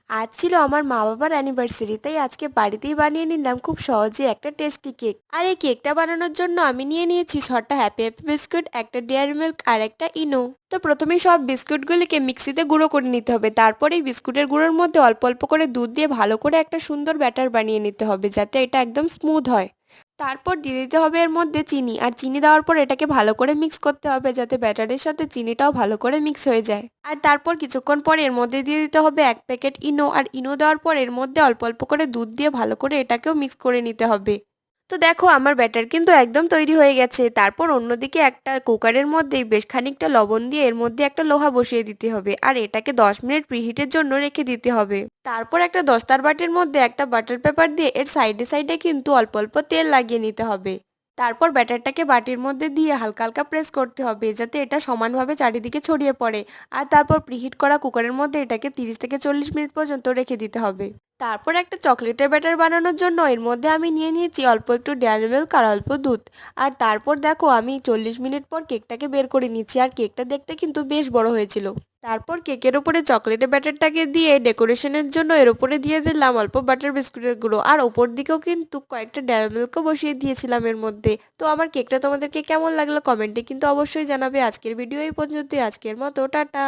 আজ ছিল আমার মা বাবার অ্যানিভার্সারি, তাই আজকে বাড়িতেই বানিয়ে নিলাম খুব সহজে একটা টেস্টি কেক। আর এই কেকটা বানানোর জন্য আমি নিয়ে নিয়েছি 6টা হ্যাপি হ্যাপি বিস্কুট, একটা ডেয়ারি মিল্ক আর একটা ইনো। তো প্রথমেই সব বিস্কুটগুলিকে মিক্সিতে গুঁড়ো করে নিতে হবে। তারপর এই বিস্কুটের গুঁড়োর মধ্যে অল্প অল্প করে দুধ দিয়ে ভালো করে একটা সুন্দর ব্যাটার বানিয়ে নিতে হবে, যাতে এটা একদম স্মুথ হয়। তারপর দিয়ে দিতে হবে এর মধ্যে চিনি, আর চিনি দেওয়ার পর এটাকে ভালো করে মিক্স করতে হবে, যাতে ব্যাটারের সাথে চিনিটাও ভালো করে মিক্স হয়ে যায়। আর তারপর কিছুক্ষণ পর এর মধ্যে দিয়ে দিতে হবে 1 প্যাকেট ইনো, আর ইনো দেওয়ার পর এর মধ্যে অল্প অল্প করে দুধ দিয়ে ভালো করে এটাকেও মিক্স করে নিতে হবে। তো দেখো আমার ব্যাটার কিন্তু একদম তৈরি হয়ে গেছে। তারপর অন্যদিকে একটা কুকারের মধ্যেই বেশ খানিকটা লবণ দিয়ে এর মধ্যে একটা লোহা বসিয়ে দিতে হবে, আর এটাকে 10 মিনিট প্রিহিটের জন্য রেখে দিতে হবে। তারপর একটা দস্তার বাটির মধ্যে একটা বাটার পেপার দিয়ে এর সাইডে সাইডে কিন্তু অল্প অল্প তেল লাগিয়ে নিতে হবে। তারপর ব্যাটারটাকে বাটির মধ্যে দিয়ে হালকা হালকা প্রেস করতে হবে, যাতে এটা সমানভাবে চারিদিকে ছড়িয়ে পড়ে। আর তারপর প্রিহিট করা কুকারের মধ্যে এটাকে 30 থেকে 40 মিনিট পর্যন্ত রেখে দিতে হবে। তারপর একটা চকলেটের ব্যাটার বানানোর জন্য এর মধ্যে আমি নিয়ে নিয়েছি অল্প একটু ডেয়ারি মিল্ক আর অল্প দুধ। আর তারপর দেখো আমি 40 মিনিট পর কেকটাকে বের করে নিচ্ছি, আর কেকটা দেখতে কিন্তু বেশ বড় হয়েছিল। তারপর কেকের উপরে চকলেটের ব্যাটারটাকে দিয়ে ডেকোরেশনের জন্য এর উপরে দিয়ে দিলাম অল্প বাটার বিস্কুটের গুঁড়ো, আর ওপর দিকেও কিন্তু কয়েকটা ডেয়ারি মিল্কও বসিয়ে দিয়েছিলাম এর মধ্যে। তো আমার কেকটা তোমাদেরকে কেমন লাগলো কমেন্টে কিন্তু অবশ্যই জানাবে। আজকের ভিডিও এই পর্যন্তই, আজকের মতো টাটা।